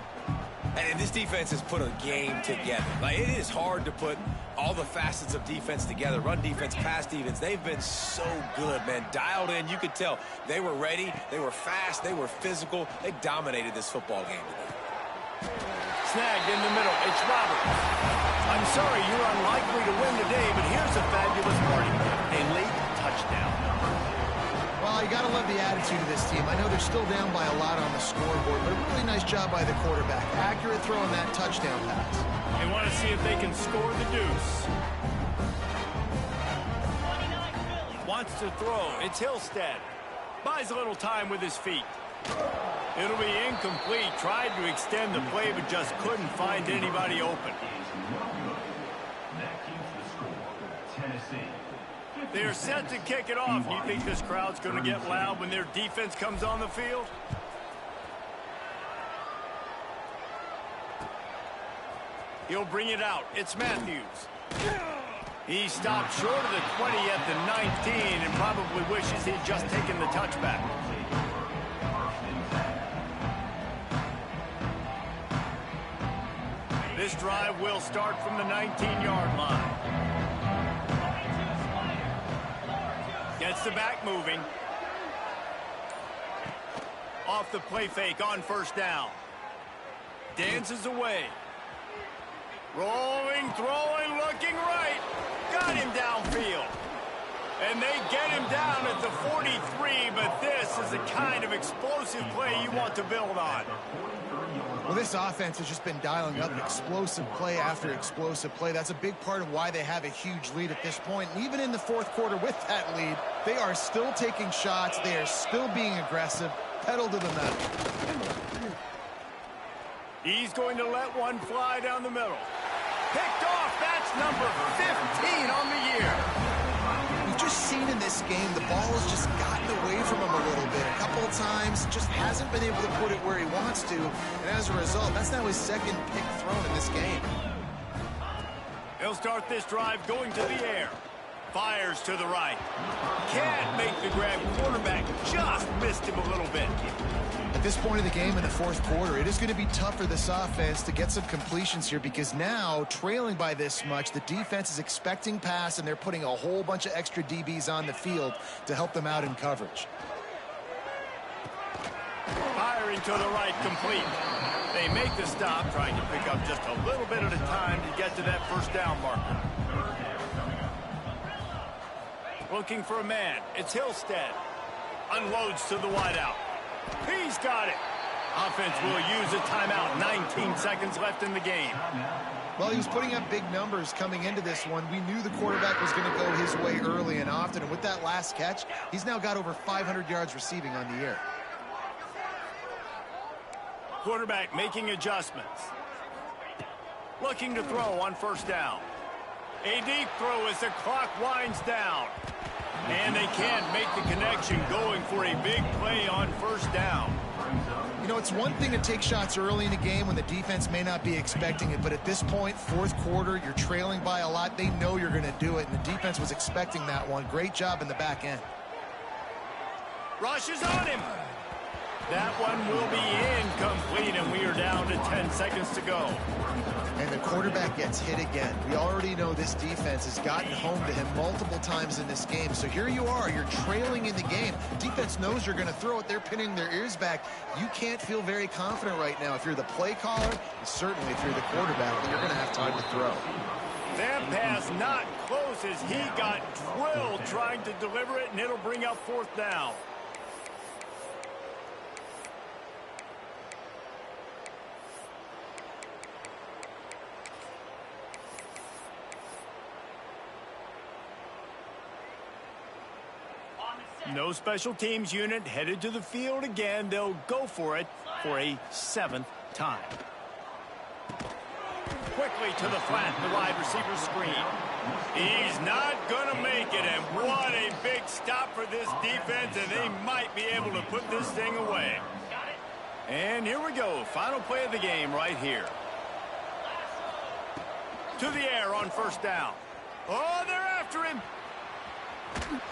[SPEAKER 3] And this defense has put a game together. Like, it is hard to put all the facets of defense together. Run defense, pass defense. They've been so good, man. Dialed in. You could tell they were ready. They were fast. They were physical. They dominated this football game today.
[SPEAKER 1] Snagged in the middle. It's Roberts. I'm sorry you're unlikely to win today, but here's a fabulous party gift. A late touchdown.
[SPEAKER 2] Well, you got to love the attitude of this team. I know they're still down by a lot on the scoreboard, but a really nice job by the quarterback. Accurate throwing that touchdown pass.
[SPEAKER 1] They want to see if they can score the deuce. Wants to throw. It's Hillstead. Buys a little time with his feet. It'll be incomplete. Tried to extend the play, but just couldn't find anybody open.
[SPEAKER 4] That keeps the score. Tennessee.
[SPEAKER 1] They're set to kick it off. You think this crowd's going to get loud when their defense comes on the field? He'll bring it out. It's Matthews. He stopped short of the 20 at the 19 and probably wishes he'd just taken the touchback. This drive will start from the 19-yard line. Gets the back moving. Off the play fake on first down. Dances away. Rolling, throwing, looking right. Got him downfield. And they get him down at the 43, but this is the kind of explosive play you want to build on.
[SPEAKER 2] Well, this offense has just been dialing up explosive play after explosive play. That's a big part of why they have a huge lead at this point. And even in the fourth quarter with that lead, they are still taking shots. They are still being aggressive. Pedal to the metal.
[SPEAKER 1] He's going to let one fly down the middle. Picked off. That's number 15 on the year.
[SPEAKER 2] We've just seen in this game the ball has just gotten away from him a little bit. A couple of times, just hasn't been able to put it where he wants to. And as a result, that's now his second pick thrown in this game.
[SPEAKER 1] He'll start this drive going to the air. Fires to the right. Can't make the grab. Quarterback just missed him a little bit.
[SPEAKER 2] At this point of the game in the fourth quarter, it is going to be tough for this offense to get some completions here because now, trailing by this much, the defense is expecting pass and they're putting a whole bunch of extra DBs on the field to help them out in coverage.
[SPEAKER 1] Firing to the right, complete. They make the stop, trying to pick up just a little bit at a time to get to that first down marker. Looking for a man. It's Hillstead. Unloads to the wideout. He's got it. Offense will use a timeout. 19 seconds left in the game.
[SPEAKER 2] Well, he was putting up big numbers coming into this one. We knew the quarterback was going to go his way early and often. And with that last catch, he's now got over 500 yards receiving on the year.
[SPEAKER 1] Quarterback making adjustments. Looking to throw on first down. A deep throw as the clock winds down. And they can't make the connection, going for a big play on first down.
[SPEAKER 2] You know, it's one thing to take shots early in the game when the defense may not be expecting it, but at this point, fourth quarter, you're trailing by a lot. They know you're going to do it, and the defense was expecting that one. Great job in the back end.
[SPEAKER 1] Rushes on him. That one will be incomplete, and we are down to 10 seconds to go.
[SPEAKER 2] And the quarterback gets hit again. We already know this defense has gotten home to him multiple times in this game. So here you are, you're trailing in the game. Defense knows you're going to throw it. They're pinning their ears back. You can't feel very confident right now if you're the play caller, and certainly if you're the quarterback, that you're going to have time to throw.
[SPEAKER 1] That pass not close as he got drilled trying to deliver it, and it'll bring up 4th down. No special teams unit headed to the field again. They'll go for it for a 7th time. Quickly to the flat, the wide receiver screen. He's not going to make it, and what a big stop for this defense, and they might be able to put this thing away. And here we go, final play of the game right here. To the air on 1st down. Oh, they're after him.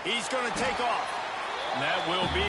[SPEAKER 1] He's going to take off. That will be